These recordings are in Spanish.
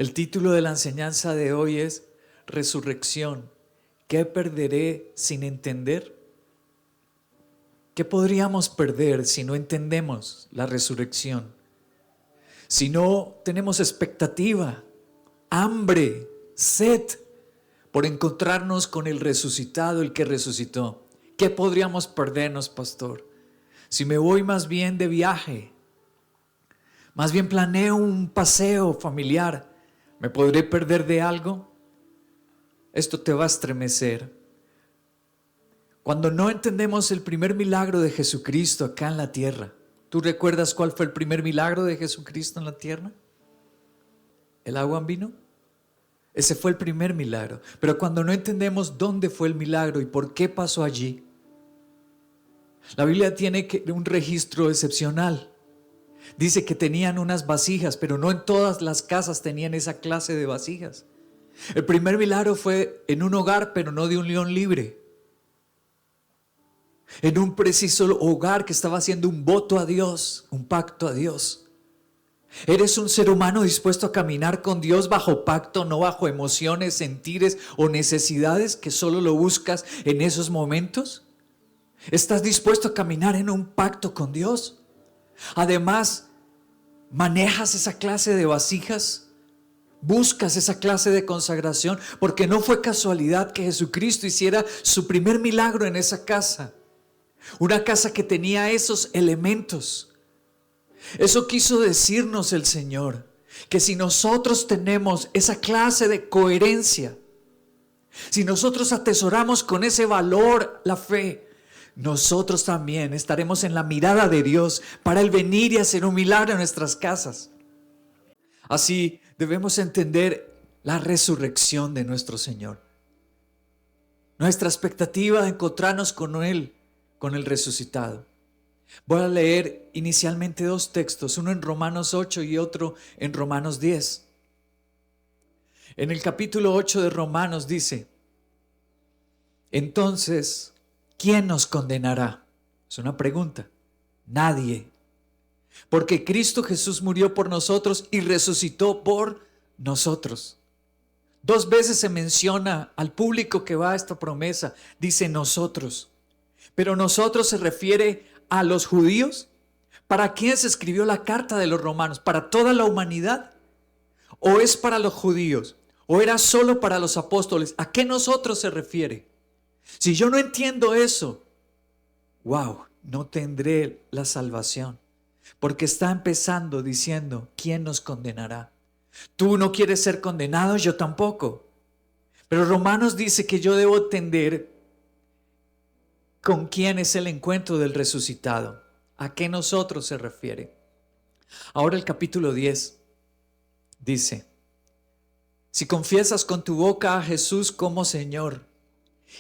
El título de la enseñanza de hoy es Resurrección. ¿Qué perderé sin entender? ¿Qué podríamos perder si no entendemos la resurrección? Si no tenemos expectativa, hambre, sed por encontrarnos con el resucitado, el que resucitó. ¿Qué podríamos perdernos, pastor? Si me voy más bien de viaje, más bien planeo un paseo familiar, ¿me podré perder de algo? Esto te va a estremecer. Cuando no entendemos el primer milagro de Jesucristo acá en la tierra, ¿tú recuerdas cuál fue el primer milagro de Jesucristo en la tierra? ¿El agua en vino? Ese fue el primer milagro. Pero cuando no entendemos dónde fue el milagro y por qué pasó allí, la Biblia tiene un registro excepcional. Dice que tenían unas vasijas, pero no en todas las casas tenían esa clase de vasijas. El primer milagro fue en un hogar, pero no de un león libre. En un preciso hogar que estaba haciendo un voto a Dios, un pacto a Dios. ¿Eres un ser humano dispuesto a caminar con Dios bajo pacto, no bajo emociones, sentires o necesidades que solo lo buscas en esos momentos? ¿Estás dispuesto a caminar en un pacto con Dios? Además, ¿manejas esa clase de vasijas? ¿Buscas esa clase de consagración? Porque no fue casualidad que Jesucristo hiciera su primer milagro en esa casa. Una casa que tenía esos elementos. Eso quiso decirnos el Señor, que si nosotros tenemos esa clase de coherencia, si nosotros atesoramos con ese valor la fe, nosotros también estaremos en la mirada de Dios para Él venir y hacer un milagro en nuestras casas. Así debemos entender la resurrección de nuestro Señor. Nuestra expectativa de encontrarnos con Él, con el resucitado. Voy a leer inicialmente dos textos, uno en Romanos 8 y otro en Romanos 10. En el capítulo 8 de Romanos dice: entonces, ¿quién nos condenará? Es una pregunta. Nadie. Porque Cristo Jesús murió por nosotros y resucitó por nosotros. Dos veces se menciona al público que va a esta promesa. Dice nosotros. Pero nosotros se refiere a los judíos. ¿Para quién se escribió la carta de los romanos? ¿Para toda la humanidad? ¿O es para los judíos? ¿O era solo para los apóstoles? ¿A qué nosotros se refiere? Si yo no entiendo eso, no tendré la salvación. Porque está empezando diciendo, ¿quién nos condenará? Tú no quieres ser condenado, yo tampoco. Pero Romanos dice que yo debo entender con quién es el encuentro del resucitado. ¿A qué nosotros se refiere? Ahora el capítulo 10 dice: si confiesas con tu boca a Jesús como Señor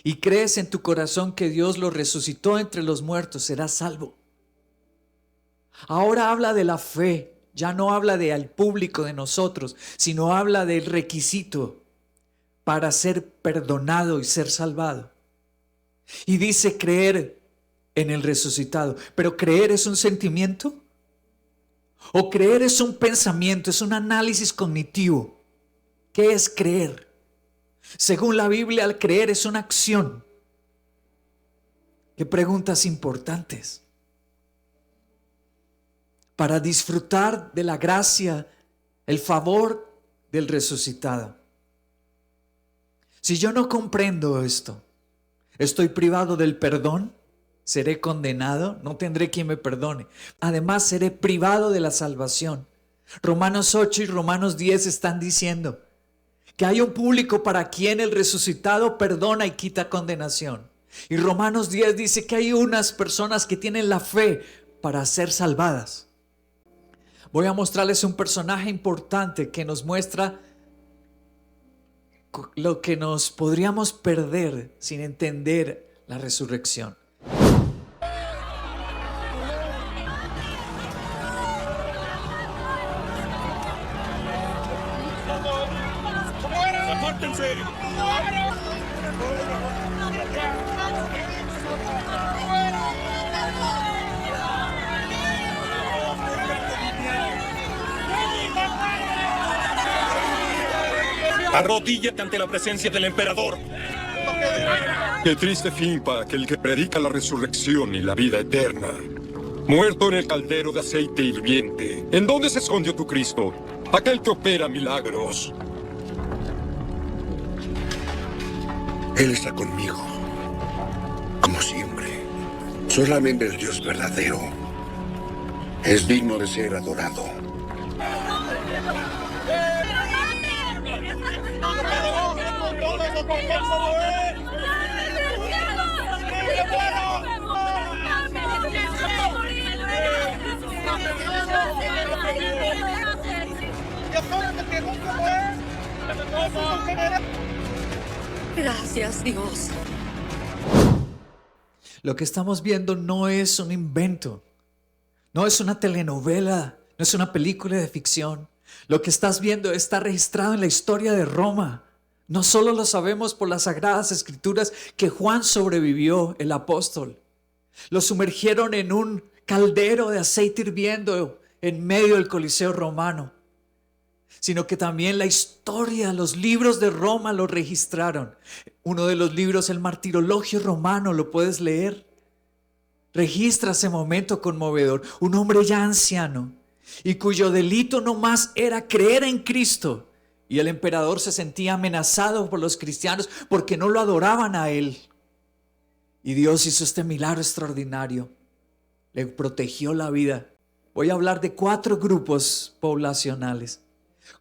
y crees en tu corazón que Dios lo resucitó entre los muertos, serás salvo. Ahora habla de la fe, ya no habla del público de nosotros, sino habla del requisito para ser perdonado y ser salvado. Y dice creer en el resucitado. ¿Pero creer es un sentimiento? ¿O creer es un pensamiento, es un análisis cognitivo? ¿Qué es creer? Según la Biblia, al creer es una acción. ¿Qué preguntas importantes? Para disfrutar de la gracia, el favor del resucitado. Si yo no comprendo esto, estoy privado del perdón, seré condenado, no tendré quien me perdone. Además, seré privado de la salvación. Romanos 8 y Romanos 10 están diciendo que hay un público para quien el resucitado perdona y quita condenación. Y Romanos 10 dice que hay unas personas que tienen la fe para ser salvadas. Voy a mostrarles un personaje importante que nos muestra lo que nos podríamos perder sin entender la resurrección. ¡Apártense! Arrodíllate ante la presencia del emperador. Qué triste fin para aquel que predica la resurrección y la vida eterna. Muerto en el caldero de aceite hirviente. ¿En dónde se escondió tu Cristo? Aquel que opera milagros. Él está conmigo, como siempre. Solamente el Dios verdadero es digno de ser adorado. Gracias, Dios. Lo que estamos viendo no es un invento, no es una telenovela, no es una película de ficción. Lo que estás viendo está registrado en la historia de Roma. No solo lo sabemos por las sagradas escrituras que Juan sobrevivió, el apóstol. Lo sumergieron en un caldero de aceite hirviendo en medio del Coliseo romano, sino que también la historia, los libros de Roma lo registraron. Uno de los libros, el Martirologio Romano, lo puedes leer. Registra ese momento conmovedor. Un hombre ya anciano y cuyo delito no más era creer en Cristo. Y el emperador se sentía amenazado por los cristianos porque no lo adoraban a él. Y Dios hizo este milagro extraordinario. Le protegió la vida. Voy a hablar de 4 grupos poblacionales.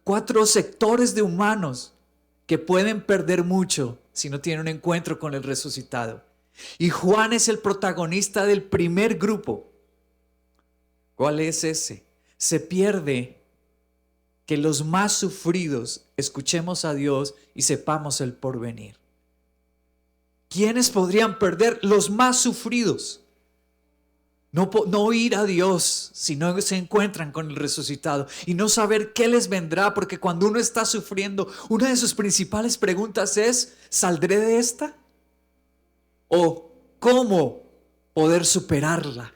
4 sectores de humanos que pueden perder mucho si no tienen un encuentro con el resucitado. Y Juan es el protagonista del primer grupo. ¿Cuál es ese? Se pierde que los más sufridos escuchemos a Dios y sepamos el porvenir. ¿Quiénes podrían perder? Los más sufridos. No oír a Dios si no se encuentran con el resucitado y no saber qué les vendrá, porque cuando uno está sufriendo, una de sus principales preguntas es: ¿saldré de esta? ¿O cómo poder superarla?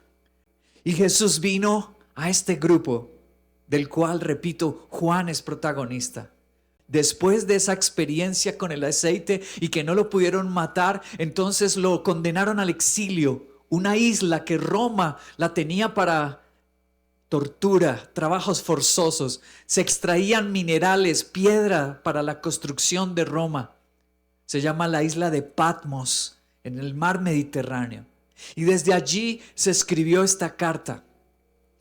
Y Jesús vino a este grupo, del cual, repito, Juan es protagonista. Después de esa experiencia con el aceite y que no lo pudieron matar, entonces lo condenaron al exilio. Una isla que Roma la tenía para tortura, trabajos forzosos. Se extraían minerales, piedra para la construcción de Roma. Se llama la isla de Patmos, en el mar Mediterráneo. Y desde allí se escribió esta carta.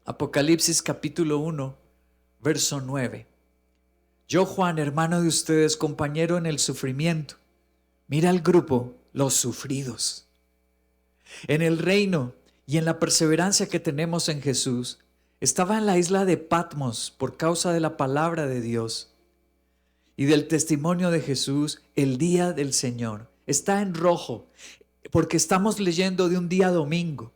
Apocalipsis capítulo 1, verso 9. Yo, Juan, hermano de ustedes, compañero en el sufrimiento. Mira el grupo, los sufridos. En el reino y en la perseverancia que tenemos en Jesús, estaba en la isla de Patmos por causa de la palabra de Dios y del testimonio de Jesús, el día del Señor. Está en rojo porque estamos leyendo de un día domingo.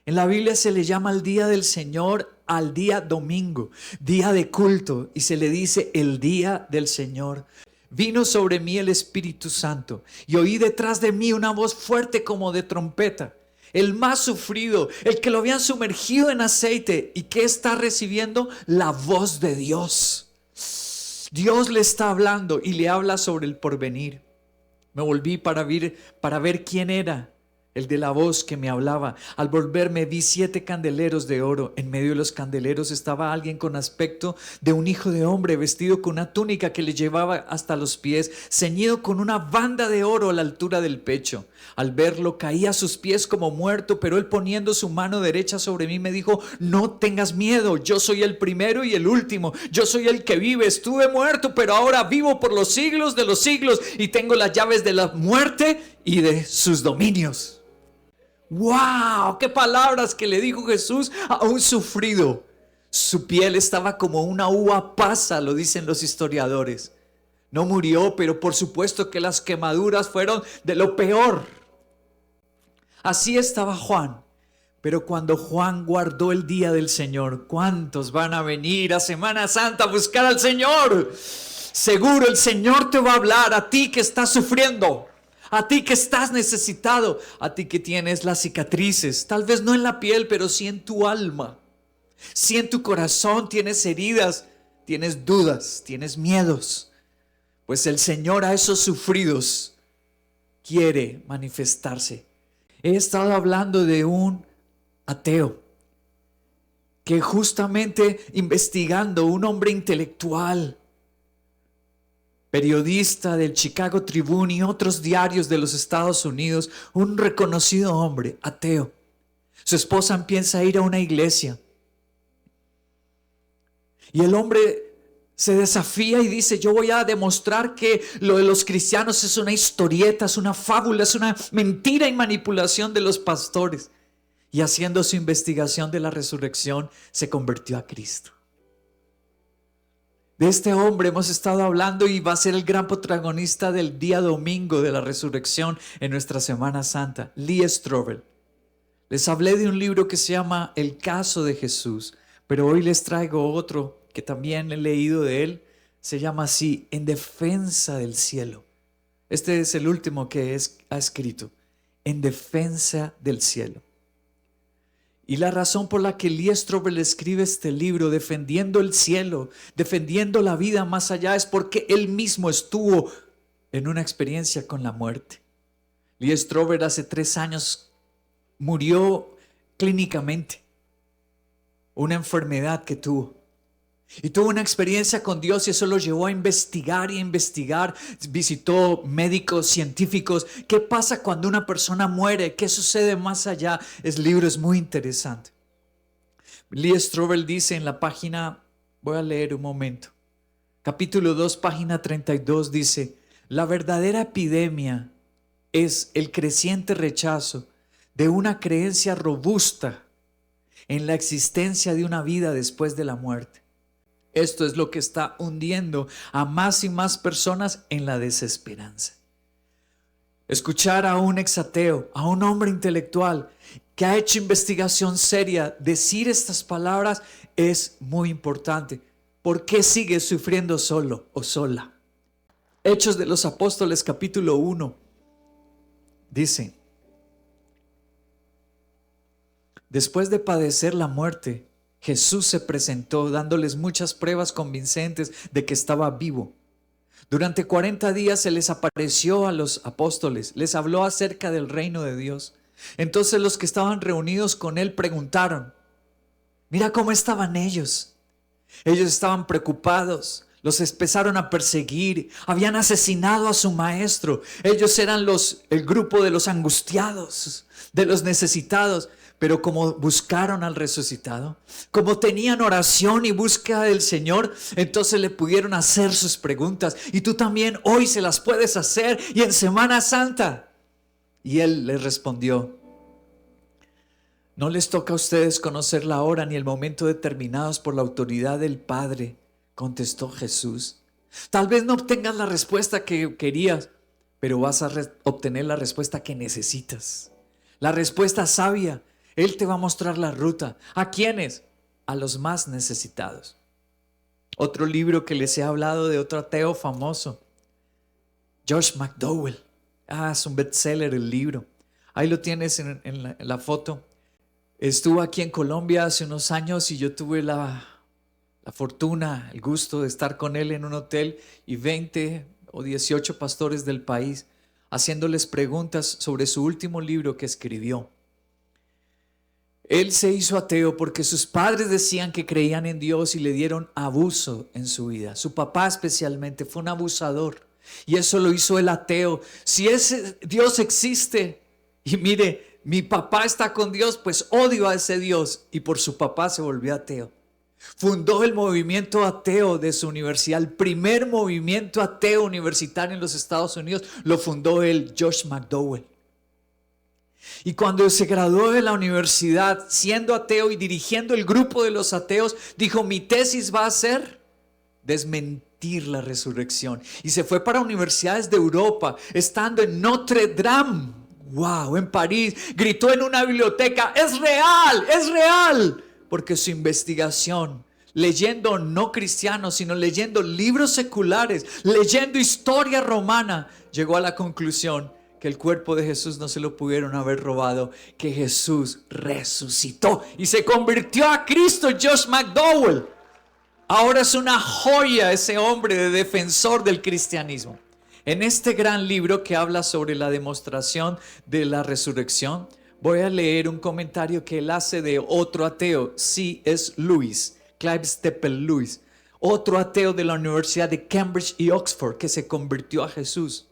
En la Biblia se le llama al día del Señor al día domingo, día de culto, y se le dice el día del Señor. Vino sobre mí el Espíritu Santo y oí detrás de mí una voz fuerte como de trompeta. El más sufrido, el que lo habían sumergido en aceite y que está recibiendo la voz de Dios. Dios le está hablando y le habla sobre el porvenir. Me volví para ver quién era el de la voz que me hablaba. Al volverme vi 7 candeleros de oro. En medio de los candeleros estaba alguien con aspecto de un hijo de hombre, vestido con una túnica que le llevaba hasta los pies, ceñido con una banda de oro a la altura del pecho. Al verlo caí a sus pies como muerto, pero él, poniendo su mano derecha sobre mí, me dijo: no tengas miedo, yo soy el primero y el último, yo soy el que vive. Estuve muerto, pero ahora vivo por los siglos de los siglos y tengo las llaves de la muerte y de sus dominios. ¡Wow! ¡Qué palabras que le dijo Jesús a un sufrido! Su piel estaba como una uva pasa, lo dicen los historiadores. No murió, pero por supuesto que las quemaduras fueron de lo peor. Así estaba Juan. Pero cuando Juan guardó el día del Señor, ¿cuántos van a venir a Semana Santa a buscar al Señor? Seguro el Señor te va a hablar a ti que estás sufriendo. A ti que estás necesitado, a ti que tienes las cicatrices, tal vez no en la piel, pero sí en tu alma. Sí en tu corazón tienes heridas, tienes dudas, tienes miedos. Pues el Señor a esos sufridos quiere manifestarse. He estado hablando de un ateo que justamente investigando, un hombre intelectual, periodista del Chicago Tribune y otros diarios de los Estados Unidos, un reconocido hombre ateo. Su esposa empieza a ir a una iglesia y el hombre se desafía y dice: yo voy a demostrar que lo de los cristianos es una historieta, es una fábula, es una mentira y manipulación de los pastores. Y haciendo su investigación de la resurrección, se convirtió a Cristo. De este hombre hemos estado hablando y va a ser el gran protagonista del día domingo de la resurrección en nuestra Semana Santa, Lee Strobel. Les hablé de un libro que se llama El caso de Jesús, pero hoy les traigo otro que también he leído de él. Se llama así: En defensa del cielo. Este es el último que ha escrito, En defensa del cielo. Y la razón por la que Lee Strobel escribe este libro, defendiendo el cielo, defendiendo la vida más allá, es porque él mismo estuvo en una experiencia con la muerte. Lee Strobel hace 3 años murió clínicamente, una enfermedad que tuvo. Y tuvo una experiencia con Dios y eso lo llevó a investigar y investigar. Visitó médicos, científicos. ¿Qué pasa cuando una persona muere? ¿Qué sucede más allá? El libro es muy interesante. Lee Strobel dice en la página, voy a leer un momento, capítulo 2, página 32, dice: la verdadera epidemia es el creciente rechazo de una creencia robusta en la existencia de una vida después de la muerte. Esto es lo que está hundiendo a más y más personas en la desesperanza. Escuchar a un exateo, a un hombre intelectual que ha hecho investigación seria, decir estas palabras es muy importante. ¿Por qué sigues sufriendo solo o sola? Hechos de los Apóstoles, capítulo 1, dice: después de padecer la muerte, Jesús se presentó dándoles muchas pruebas convincentes de que estaba vivo. Durante 40 días se les apareció a los apóstoles, les habló acerca del reino de Dios. Entonces los que estaban reunidos con él preguntaron: mira cómo estaban ellos. Ellos estaban preocupados, los empezaron a perseguir, habían asesinado a su maestro. Ellos eran el grupo de los angustiados, de los necesitados. Pero como buscaron al resucitado, como tenían oración y búsqueda del Señor, entonces le pudieron hacer sus preguntas. Y tú también hoy se las puedes hacer, y en Semana Santa. Y él les respondió: no les toca a ustedes conocer la hora ni el momento determinados por la autoridad del Padre, contestó Jesús. Tal vez no obtengas la respuesta que querías, pero vas a obtener la respuesta que necesitas. La respuesta sabia. Él te va a mostrar la ruta. ¿A quiénes? A los más necesitados. Otro libro que les he hablado de otro ateo famoso, Josh McDowell. Es un bestseller el libro. Ahí lo tienes en la foto. Estuvo aquí en Colombia hace unos años y yo tuve la fortuna, el gusto de estar con él en un hotel y 20 o 18 pastores del país haciéndoles preguntas sobre su último libro que escribió. Él se hizo ateo porque sus padres decían que creían en Dios y le dieron abuso en su vida. Su papá especialmente fue un abusador y eso lo hizo el ateo. Si ese Dios existe y mire, mi papá está con Dios, pues odio a ese Dios, y por su papá se volvió ateo. Fundó el movimiento ateo de su universidad, el primer movimiento ateo universitario en los Estados Unidos lo fundó él, Josh McDowell. Y cuando se graduó de la universidad, siendo ateo y dirigiendo el grupo de los ateos, dijo: mi tesis va a ser desmentir la resurrección. Y se fue para universidades de Europa, estando en Notre Dame, en París, gritó en una biblioteca: ¡es real! ¡Es real! Porque su investigación, leyendo no cristianos, sino leyendo libros seculares, leyendo historia romana, llegó a la conclusión que el cuerpo de Jesús no se lo pudieron haber robado, que Jesús resucitó y se convirtió a Cristo. Josh McDowell. Ahora es una joya ese hombre de defensor del cristianismo. En este gran libro que habla sobre la demostración de la resurrección, voy a leer un comentario que él hace de otro ateo, C.S. Lewis, Clive Stephen Lewis, otro ateo de la Universidad de Cambridge y Oxford que se convirtió a Jesús.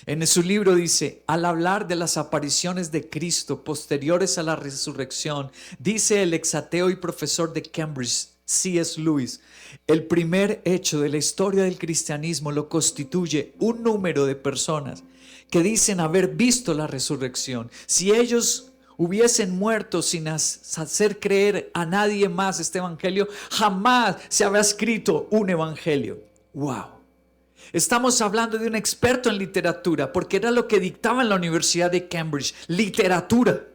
En su libro dice: al hablar de las apariciones de Cristo posteriores a la resurrección, dice el exateo y profesor de Cambridge, C.S. Lewis, el primer hecho de la historia del cristianismo lo constituye un número de personas que dicen haber visto la resurrección. Si ellos hubiesen muerto sin hacer creer a nadie más este evangelio, jamás se había escrito un evangelio. ¡Wow! Estamos hablando de un experto en literatura, porque era lo que dictaba en la Universidad de Cambridge, literatura.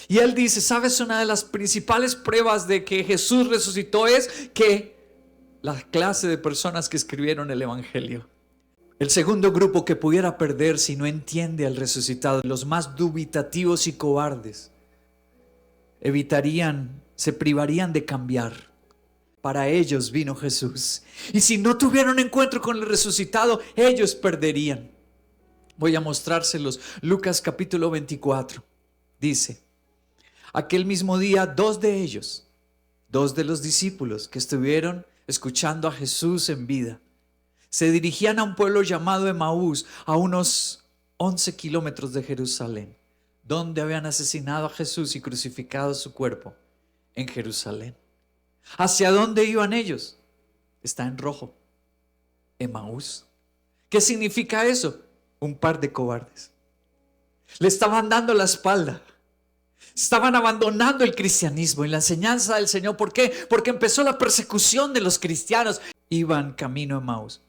Y él dice, ¿sabes? Una de las principales pruebas de que Jesús resucitó es que la clase de personas que escribieron el evangelio. El segundo grupo que pudiera perder si no entiende al resucitado, los más dubitativos y cobardes, se privarían de cambiar. Para ellos vino Jesús. Y si no tuvieran un encuentro con el resucitado, ellos perderían. Voy a mostrárselos. Lucas capítulo 24. Dice: aquel mismo día, dos de los discípulos que estuvieron escuchando a Jesús en vida, se dirigían a un pueblo llamado Emaús, a unos 11 kilómetros de Jerusalén, donde habían asesinado a Jesús y crucificado su cuerpo en Jerusalén. ¿Hacia dónde iban ellos? Está en rojo. Emaús. ¿Qué significa eso? Un par de cobardes. Le estaban dando la espalda. Estaban abandonando el cristianismo y la enseñanza del Señor. ¿Por qué? Porque empezó la persecución de los cristianos. Iban camino a Emaús.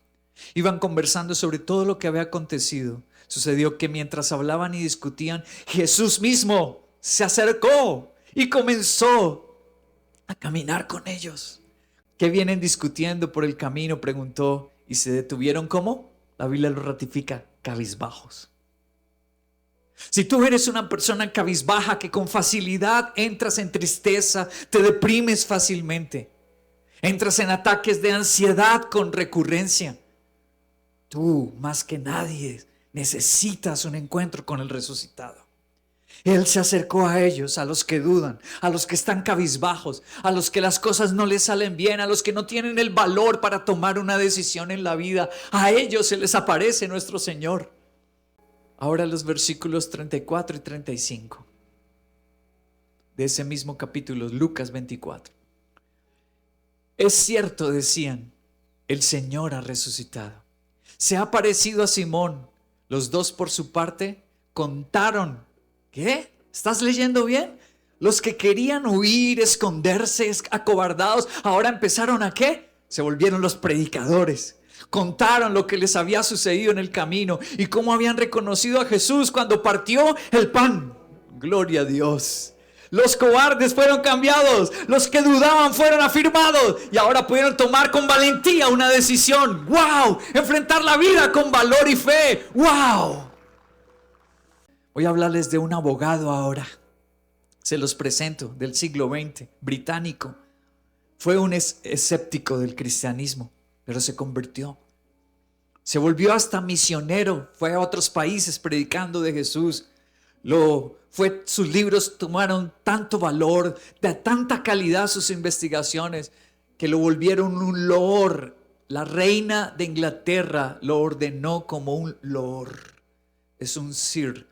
Iban conversando sobre todo lo que había acontecido. Sucedió que mientras hablaban y discutían, Jesús mismo se acercó y comenzó a caminar con ellos. ¿Qué vienen discutiendo por el camino?, preguntó, y se detuvieron. ¿Cómo? La Biblia lo ratifica: cabizbajos. Si tú eres una persona cabizbaja, que con facilidad entras en tristeza, te deprimes fácilmente, entras en ataques de ansiedad con recurrencia, tú más que nadie necesitas un encuentro con el resucitado. Él se acercó a ellos, a los que dudan, a los que están cabizbajos, a los que las cosas no les salen bien, a los que no tienen el valor para tomar una decisión en la vida. A ellos se les aparece nuestro Señor. Ahora los versículos 34 y 35 de ese mismo capítulo, Lucas 24. Es cierto, decían, el Señor ha resucitado. Se ha aparecido a Simón. Los dos por su parte contaron. ¿Qué? ¿Estás leyendo bien? Los que querían huir, esconderse, acobardados, ahora empezaron ¿a qué? Se volvieron los predicadores. Contaron lo que les había sucedido en el camino y cómo habían reconocido a Jesús cuando partió el pan. Gloria a Dios. Los cobardes fueron cambiados, los que dudaban fueron afirmados y ahora pudieron tomar con valentía una decisión. ¡Wow! Enfrentar la vida con valor y fe. ¡Wow! Voy a hablarles de un abogado ahora. Se los presento, del siglo XX, británico. Fue un escéptico del cristianismo, pero se convirtió. Se volvió hasta misionero, fue a otros países predicando de Jesús. Sus libros tomaron tanto valor, de tanta calidad sus investigaciones, que lo volvieron un lord. La reina de Inglaterra lo ordenó como un lord. Es un Sir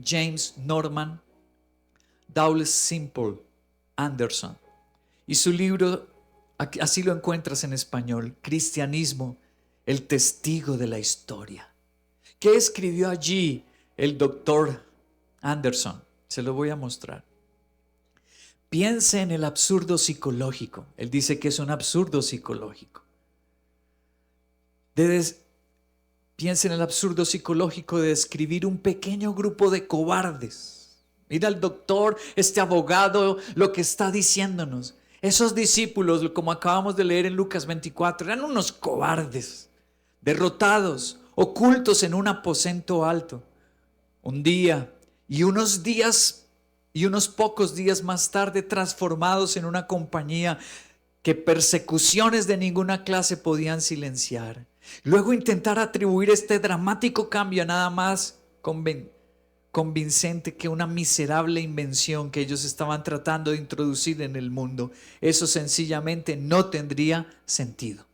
James Norman Dowles Simple Anderson. Y su libro, así lo encuentras en español, Cristianismo, el testigo de la historia. ¿Qué escribió allí el doctor Anderson? Se lo voy a mostrar. Piense en el absurdo psicológico. Él dice que es un absurdo psicológico. Piensa en el absurdo psicológico de describir un pequeño grupo de cobardes. Mira el doctor, este abogado, lo que está diciéndonos. Esos discípulos, como acabamos de leer en Lucas 24, eran unos cobardes, derrotados, ocultos en un aposento alto. Un día y unos pocos días más tarde, transformados en una compañía que persecuciones de ninguna clase podían silenciar. Luego intentar atribuir este dramático cambio a nada más convincente que una miserable invención que ellos estaban tratando de introducir en el mundo. Eso sencillamente no tendría sentido.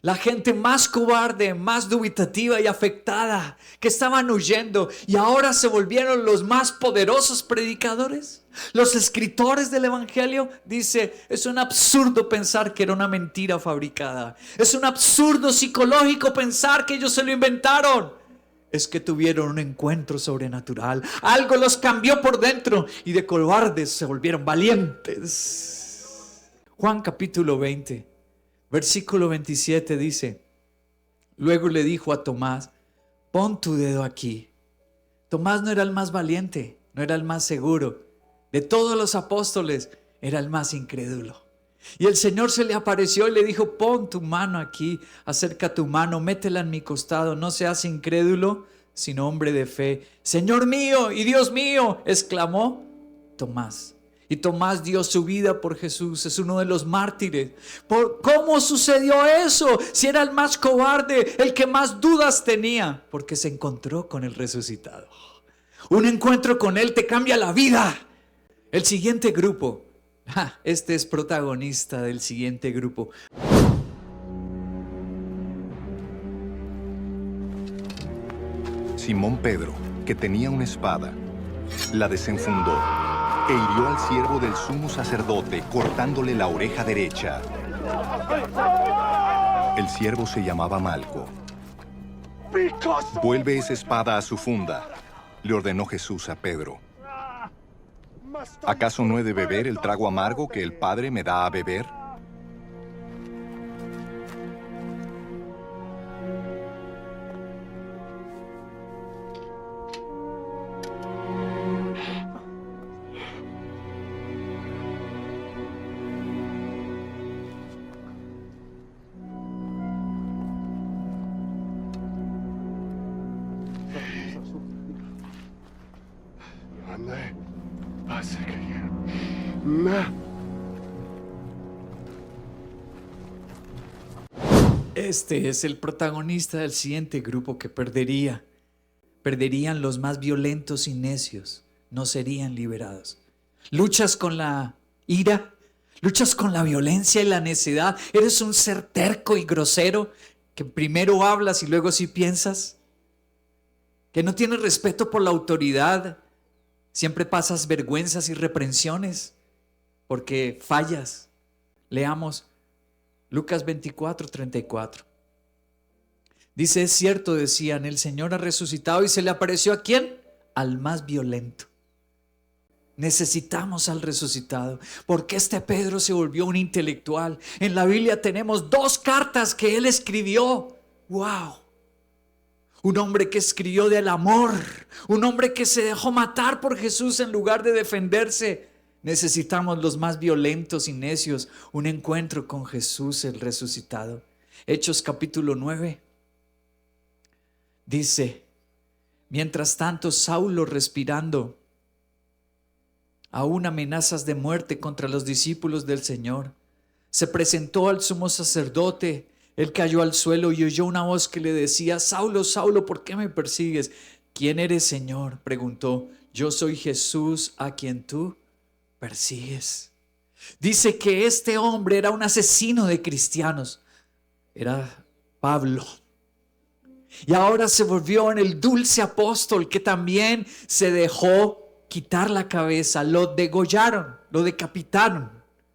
La gente más cobarde, más dubitativa y afectada, que estaban huyendo y ahora se volvieron los más poderosos predicadores. Los escritores del Evangelio dice, es un absurdo pensar que era una mentira fabricada. Es un absurdo psicológico pensar que ellos se lo inventaron. Es que tuvieron un encuentro sobrenatural. Algo los cambió por dentro y de cobardes se volvieron valientes. Juan capítulo 20. Versículo 27 dice, luego le dijo a Tomás, pon tu dedo aquí. Tomás no era el más valiente, no era el más seguro. De todos los apóstoles, era el más incrédulo. Y el Señor se le apareció y le dijo, pon tu mano aquí, acerca tu mano, métela en mi costado, no seas incrédulo, sino hombre de fe. Señor mío y Dios mío, exclamó Tomás. Y Tomás dio su vida por Jesús, es uno de los mártires. ¿Cómo sucedió eso? Si era el más cobarde, el que más dudas tenía, porque se encontró con el resucitado. Un encuentro con él te cambia la vida. El siguiente grupo, este es protagonista del siguiente grupo. Simón Pedro, que tenía una espada, la desenfundó e hirió al siervo del sumo sacerdote, cortándole la oreja derecha. El siervo se llamaba Malco. Vuelve esa espada a su funda, le ordenó Jesús a Pedro. ¿Acaso no he de beber el trago amargo que el Padre me da a beber? Este es el protagonista del siguiente grupo que perdería. Perderían los más violentos y necios, no serían liberados. Luchas con la ira, luchas con la violencia y la necedad. Eres un ser terco y grosero que primero hablas y luego sí piensas. Que no tienes respeto por la autoridad. Siempre pasas vergüenzas y reprensiones porque fallas. Leamos Lucas 24:34. Dice, es cierto, decían, el Señor ha resucitado y se le apareció ¿a quién? Al más violento. Necesitamos al resucitado, porque este Pedro se volvió un intelectual. En la Biblia tenemos 2 cartas que él escribió. ¡Wow! Un hombre que escribió del amor, un hombre que se dejó matar por Jesús en lugar de defenderse. Necesitamos los más violentos y necios, un encuentro con Jesús el resucitado. Hechos capítulo 9 dice, mientras tanto Saulo, respirando aún amenazas de muerte contra los discípulos del Señor, se presentó al sumo sacerdote. Él cayó al suelo y oyó una voz que le decía, Saulo, Saulo, ¿por qué me persigues? ¿Quién eres, Señor?, preguntó. Yo soy Jesús a quien tú persigues. Dice que este hombre era un asesino de cristianos. Era Pablo. Y ahora se volvió en el dulce apóstol que también se dejó quitar la cabeza. Lo degollaron, lo decapitaron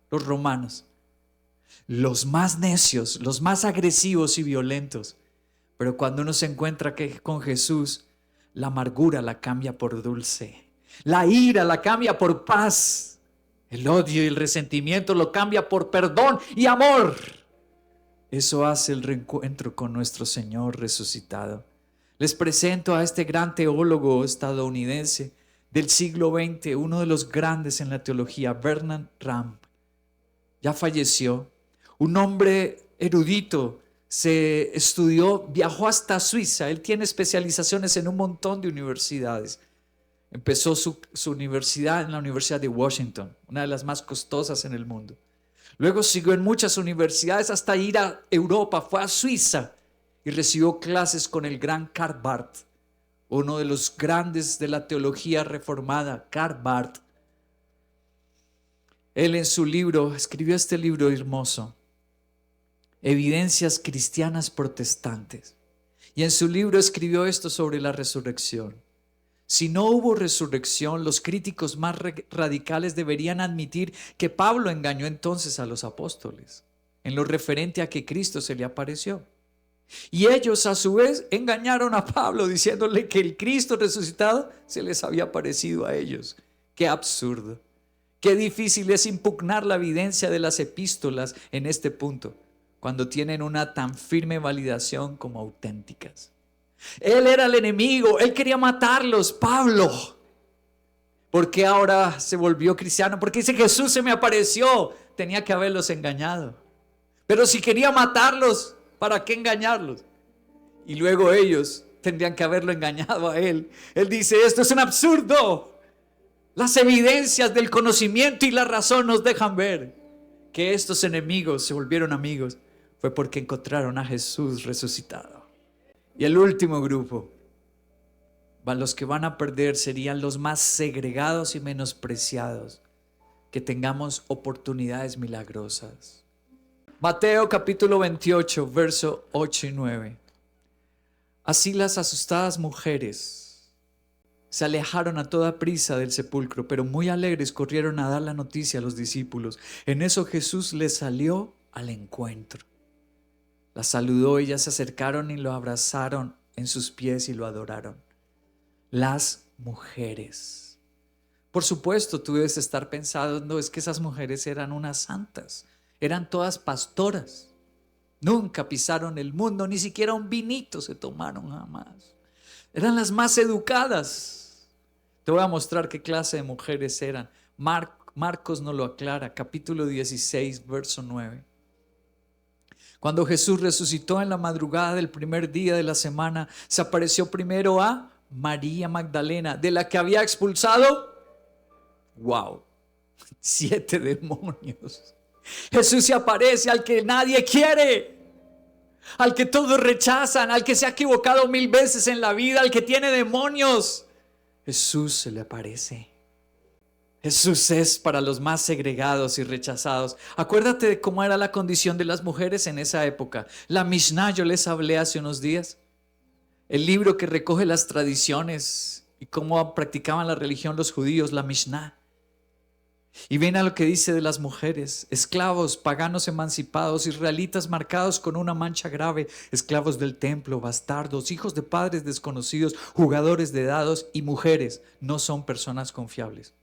los romanos. Los más necios, los más agresivos y violentos. Pero cuando uno se encuentra con Jesús, la amargura la cambia por dulce. La ira la cambia por paz. El odio y el resentimiento lo cambia por perdón y amor. Eso hace el reencuentro con nuestro Señor resucitado. Les presento a este gran teólogo estadounidense del siglo XX, uno de los grandes en la teología, Bernard Ramm. Ya falleció. Un hombre erudito, se estudió, viajó hasta Suiza. Él tiene especializaciones en un montón de universidades. Empezó su universidad en la Universidad de Washington, una de las más costosas en el mundo. Luego siguió en muchas universidades hasta ir a Europa, fue a Suiza y recibió clases con el gran Karl Barth, uno de los grandes de la teología reformada, Karl Barth. Él en su libro, escribió este libro hermoso, Evidencias Cristianas Protestantes. Y en su libro escribió esto sobre la resurrección. Si no hubo resurrección, los críticos más radicales deberían admitir que Pablo engañó entonces a los apóstoles en lo referente a que Cristo se le apareció. Y ellos a su vez engañaron a Pablo diciéndole que el Cristo resucitado se les había aparecido a ellos. Qué absurdo. Qué difícil es impugnar la evidencia de las epístolas en este punto, cuando tienen una tan firme validación como auténticas. Él era el enemigo, él quería matarlos, Pablo. ¿Por qué ahora se volvió cristiano? Porque dice Jesús se me apareció, tenía que haberlos engañado. Pero si quería matarlos, ¿para qué engañarlos? Y luego ellos tendrían que haberlo engañado a él. Él dice, esto es un absurdo. Las evidencias del conocimiento y la razón nos dejan ver que estos enemigos se volvieron amigos. Fue porque encontraron a Jesús resucitado. Y el último grupo, los que van a perder serían los más segregados y menospreciados, que tengamos oportunidades milagrosas. Mateo capítulo 28, verso 8 y 9. Así las asustadas mujeres se alejaron a toda prisa del sepulcro, pero muy alegres corrieron a dar la noticia a los discípulos. En eso Jesús les salió al encuentro. La saludó, ellas se acercaron y lo abrazaron en sus pies y lo adoraron. Las mujeres. Por supuesto, tú debes estar pensando, es que esas mujeres eran unas santas, eran todas pastoras. Nunca pisaron el mundo, ni siquiera un vinito se tomaron jamás. Eran las más educadas. Te voy a mostrar qué clase de mujeres eran. Marcos nos lo aclara, capítulo 16, verso 9. Cuando Jesús resucitó en la madrugada del primer día de la semana, se apareció primero a María Magdalena, de la que había expulsado, 7 demonios. Jesús se aparece al que nadie quiere, al que todos rechazan, al que se ha equivocado 1000 veces en la vida, al que tiene demonios. Jesús se le aparece. Jesús es para los más segregados y rechazados. Acuérdate de cómo era la condición de las mujeres en esa época. La Mishnah, yo les hablé hace unos días. El libro que recoge las tradiciones y cómo practicaban la religión los judíos, la Mishnah. Y ven a lo que dice de las mujeres: esclavos, paganos emancipados, israelitas marcados con una mancha grave, esclavos del templo, bastardos, hijos de padres desconocidos, jugadores de dados y mujeres no son personas confiables,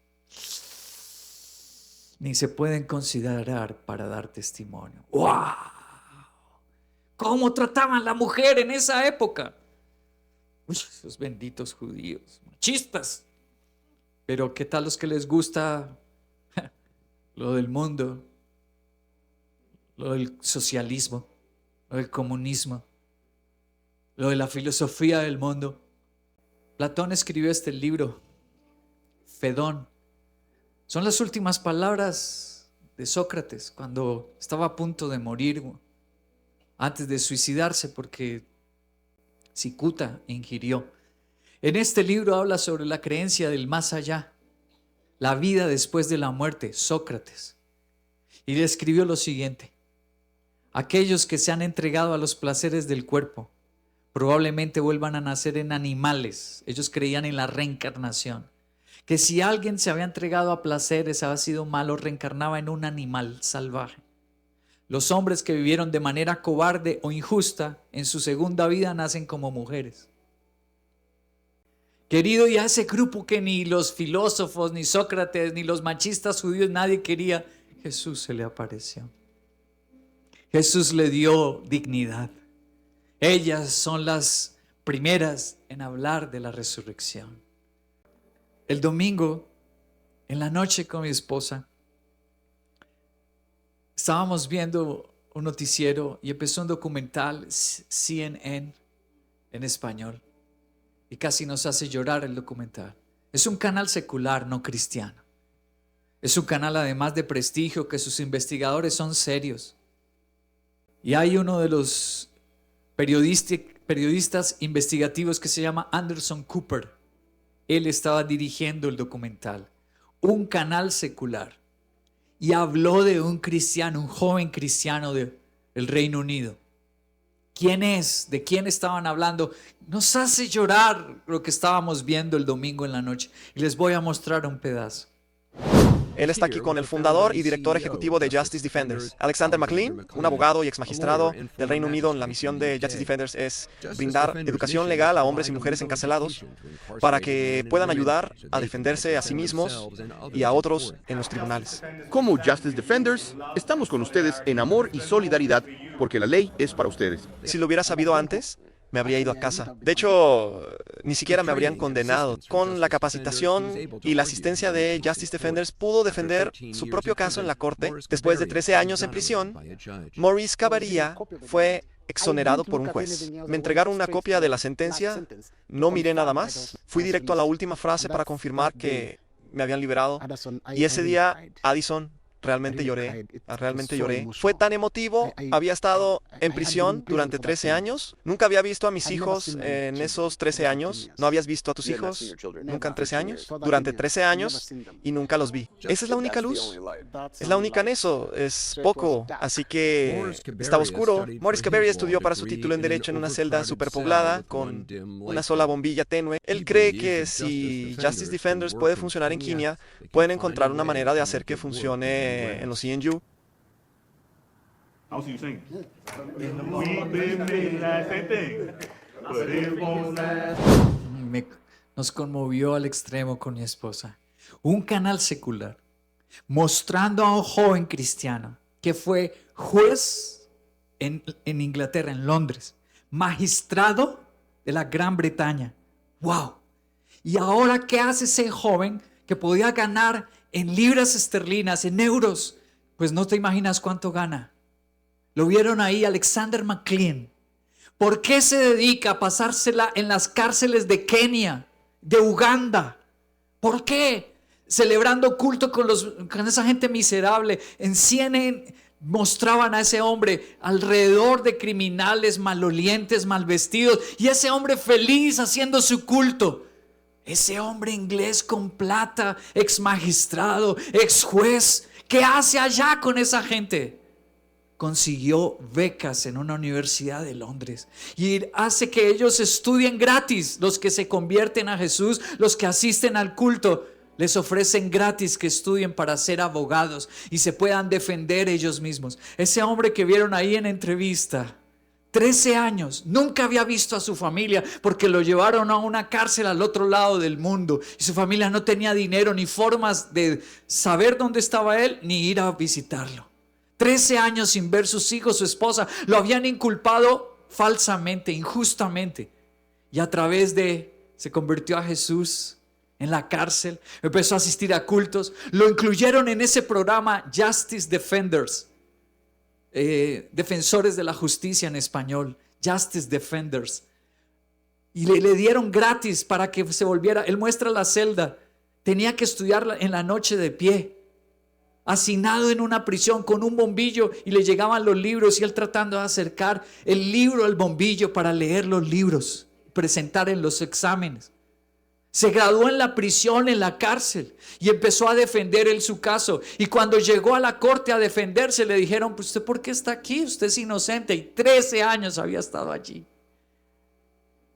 ni se pueden considerar para dar testimonio. ¡Wow! ¿Cómo trataban la mujer en esa época? Uy, esos benditos judíos, machistas. Pero ¿qué tal los que les gusta lo del mundo, lo del socialismo, lo del comunismo, lo de la filosofía del mundo? Platón escribió este libro, Fedón. Son las últimas palabras de Sócrates cuando estaba a punto de morir, antes de suicidarse, porque cicuta ingirió. En este libro habla sobre la creencia del más allá, la vida después de la muerte, Sócrates. Y le escribió lo siguiente: aquellos que se han entregado a los placeres del cuerpo probablemente vuelvan a nacer en animales. Ellos creían en la reencarnación, que si alguien se había entregado a placeres, había sido malo, reencarnaba en un animal salvaje. Los hombres que vivieron de manera cobarde o injusta en su segunda vida nacen como mujeres. Querido, y a ese grupo que ni los filósofos, ni Sócrates, ni los machistas judíos, nadie quería, Jesús se le apareció. Jesús le dio dignidad. Ellas son las primeras en hablar de la resurrección. El domingo, en la noche con mi esposa, estábamos viendo un noticiero y empezó un documental, CNN, en español. Y casi nos hace llorar el documental. Es un canal secular, no cristiano. Es un canal además de prestigio, que sus investigadores son serios. Y hay uno de los periodistas investigativos que se llama Anderson Cooper. Él estaba dirigiendo el documental, un canal secular, y habló de un cristiano, un joven cristiano del Reino Unido. ¿Quién es? ¿De quién estaban hablando? Nos hace llorar lo que estábamos viendo el domingo en la noche. Y les voy a mostrar un pedazo. Él está aquí con el fundador y director ejecutivo de Justice Defenders, Alexander McLean, un abogado y exmagistrado del Reino Unido. La misión de Justice Defenders es brindar educación legal a hombres y mujeres encarcelados para que puedan ayudar a defenderse a sí mismos y a otros en los tribunales. Como Justice Defenders, estamos con ustedes en amor y solidaridad porque la ley es para ustedes. Si lo hubiera sabido antes, me habría ido a casa. De hecho, ni siquiera me habrían condenado. Con la capacitación y la asistencia de Justice Defenders, pudo defender su propio caso en la corte. Después de 13 años en prisión, Maurice Cabaría fue exonerado por un juez. Me entregaron una copia de la sentencia, no miré nada más. Fui directo a la última frase para confirmar que me habían liberado. Y ese día, Addison, realmente lloré. Fue tan emotivo. Había estado en prisión durante 13 años. Nunca había visto a mis hijos en esos 13 años. ¿No habías visto a tus hijos nunca en 13 años? Durante 13 años y nunca los vi. Esa es la única luz. Es la única en eso. Es poco. Así que estaba oscuro. Maurice Cabaría estudió para su título en Derecho en una celda superpoblada con una sola bombilla tenue. Él cree que si Justice Defenders puede funcionar en Kenia, pueden encontrar una manera de hacer que funcione en los CNU. Nos conmovió al extremo con mi esposa. Un canal secular mostrando a un joven cristiano que fue juez en Inglaterra, en Londres, magistrado de la Gran Bretaña. ¡Wow! Y ahora, ¿qué hace ese joven que podía ganar en libras esterlinas, en euros? Pues no te imaginas cuánto gana. Lo vieron ahí, Alexander McLean. ¿Por qué se dedica a pasársela en las cárceles de Kenia, de Uganda? ¿Por qué? Celebrando culto con esa gente miserable. En CNN mostraban a ese hombre alrededor de criminales malolientes, mal vestidos, y ese hombre feliz haciendo su culto. Ese hombre inglés con plata, ex magistrado, ex juez, ¿qué hace allá con esa gente? Consiguió becas en una universidad de Londres y hace que ellos estudien gratis. Los que se convierten a Jesús, los que asisten al culto, les ofrecen gratis que estudien para ser abogados y se puedan defender ellos mismos. Ese hombre que vieron ahí en entrevista, 13 años, nunca había visto a su familia porque lo llevaron a una cárcel al otro lado del mundo y su familia no tenía dinero ni formas de saber dónde estaba él ni ir a visitarlo. 13 años sin ver sus hijos, su esposa, lo habían inculpado falsamente, injustamente, y a través se convirtió a Jesús en la cárcel, empezó a asistir a cultos, lo incluyeron en ese programa Justice Defenders, defensores de la justicia en español, Justice Defenders, y le dieron gratis para que se volviera. Él muestra la celda, tenía que estudiar en la noche de pie, hacinado en una prisión con un bombillo, y le llegaban los libros y él tratando de acercar el libro al bombillo para leer los libros, presentar en los exámenes. Se graduó en la prisión, en la cárcel, y empezó a defender él su caso. Y cuando llegó a la corte a defenderse, le dijeron: pues, ¿usted por qué está aquí? Usted es inocente. Y 13 años había estado allí.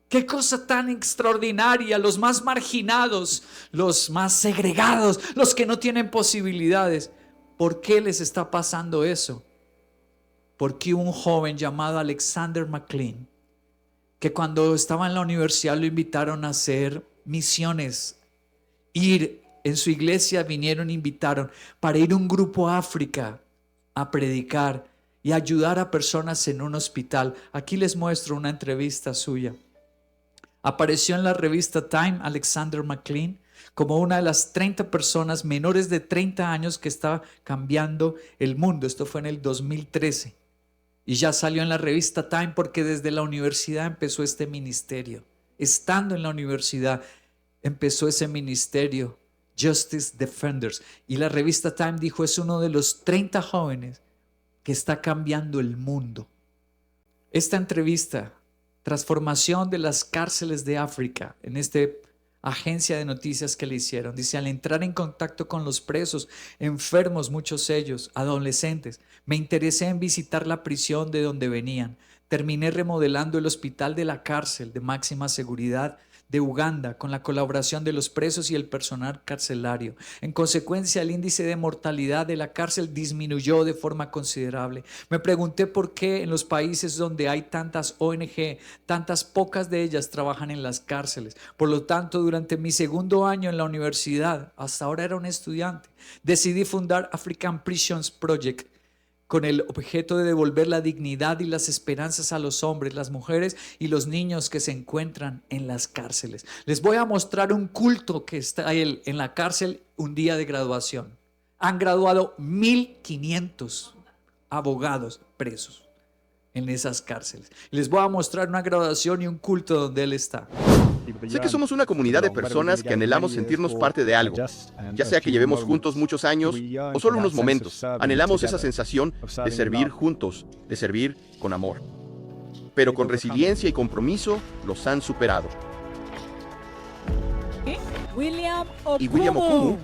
Qué cosa tan extraordinaria. Los más marginados, los más segregados, los que no tienen posibilidades. ¿Por qué les está pasando eso? Porque un joven llamado Alexander McLean, que cuando estaba en la universidad lo invitaron a hacer misiones, ir en su iglesia, invitaron para ir un grupo a África a predicar y ayudar a personas en un hospital. Aquí les muestro una entrevista suya. Apareció en la revista Time Alexander McLean como una de las 30 personas menores de 30 años que estaba cambiando el mundo. Esto fue en el 2013 y ya salió en la revista Time porque desde la universidad empezó este ministerio. Estando en la universidad empezó ese ministerio Justice Defenders. Y la revista Time dijo, es uno de los 30 jóvenes que está cambiando el mundo. Esta entrevista, transformación de las cárceles de África, en esta agencia de noticias que le hicieron, dice, al entrar en contacto con los presos, enfermos, muchos ellos, adolescentes, me interesé en visitar la prisión de donde venían. Terminé remodelando el hospital de la cárcel de máxima seguridad de Uganda con la colaboración de los presos y el personal carcelario. En consecuencia, el índice de mortalidad de la cárcel disminuyó de forma considerable. Me pregunté por qué en los países donde hay tantas ONG, tantas pocas de ellas trabajan en las cárceles. Por lo tanto, durante mi segundo año en la universidad, hasta ahora era un estudiante, decidí fundar African Prisons Project, con el objeto de devolver la dignidad y las esperanzas a los hombres, las mujeres y los niños que se encuentran en las cárceles. Les voy a mostrar un culto que está en la cárcel un día de graduación. Han graduado 1,500 abogados presos en esas cárceles. Les voy a mostrar una graduación y un culto donde él está. Sé que somos una comunidad de personas que anhelamos sentirnos parte de algo, ya sea que llevemos juntos muchos años o solo unos momentos. Anhelamos esa sensación de servir juntos, de servir con amor. Pero con resiliencia y compromiso los han superado. Y William Okumu.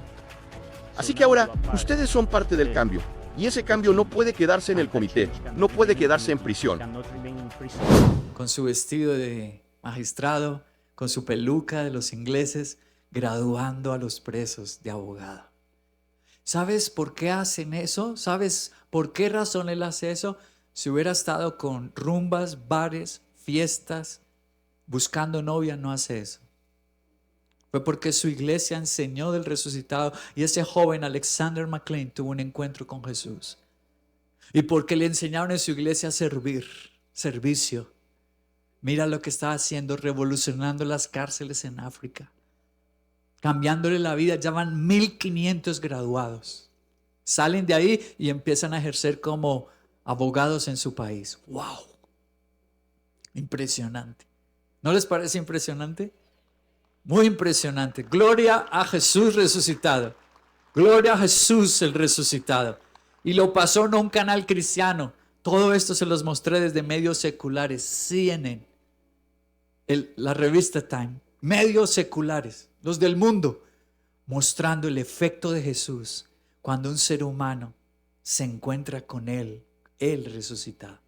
Así que ahora, ustedes son parte del cambio. Y ese cambio no puede quedarse en el comité, no puede quedarse en prisión. Con su vestido de magistrado, con su peluca de los ingleses, graduando a los presos de abogado. ¿Sabes por qué hacen eso? ¿Sabes por qué razón él hace eso? Si hubiera estado con rumbas, bares, fiestas, buscando novia, no hace eso. Fue porque su iglesia enseñó del resucitado y ese joven Alexander McLean tuvo un encuentro con Jesús. Y porque le enseñaron en su iglesia a servir, servicio. Mira lo que está haciendo, revolucionando las cárceles en África, cambiándole la vida. Ya van 1,500 graduados. Salen de ahí y empiezan a ejercer como abogados en su país. ¡Wow! Impresionante. ¿No les parece impresionante? Muy impresionante. Gloria a Jesús resucitado. Gloria a Jesús el resucitado. Y lo pasó en un canal cristiano. Todo esto se los mostré desde medios seculares, CNN, la revista Time, medios seculares, los del mundo, mostrando el efecto de Jesús cuando un ser humano se encuentra con Él, el resucitado.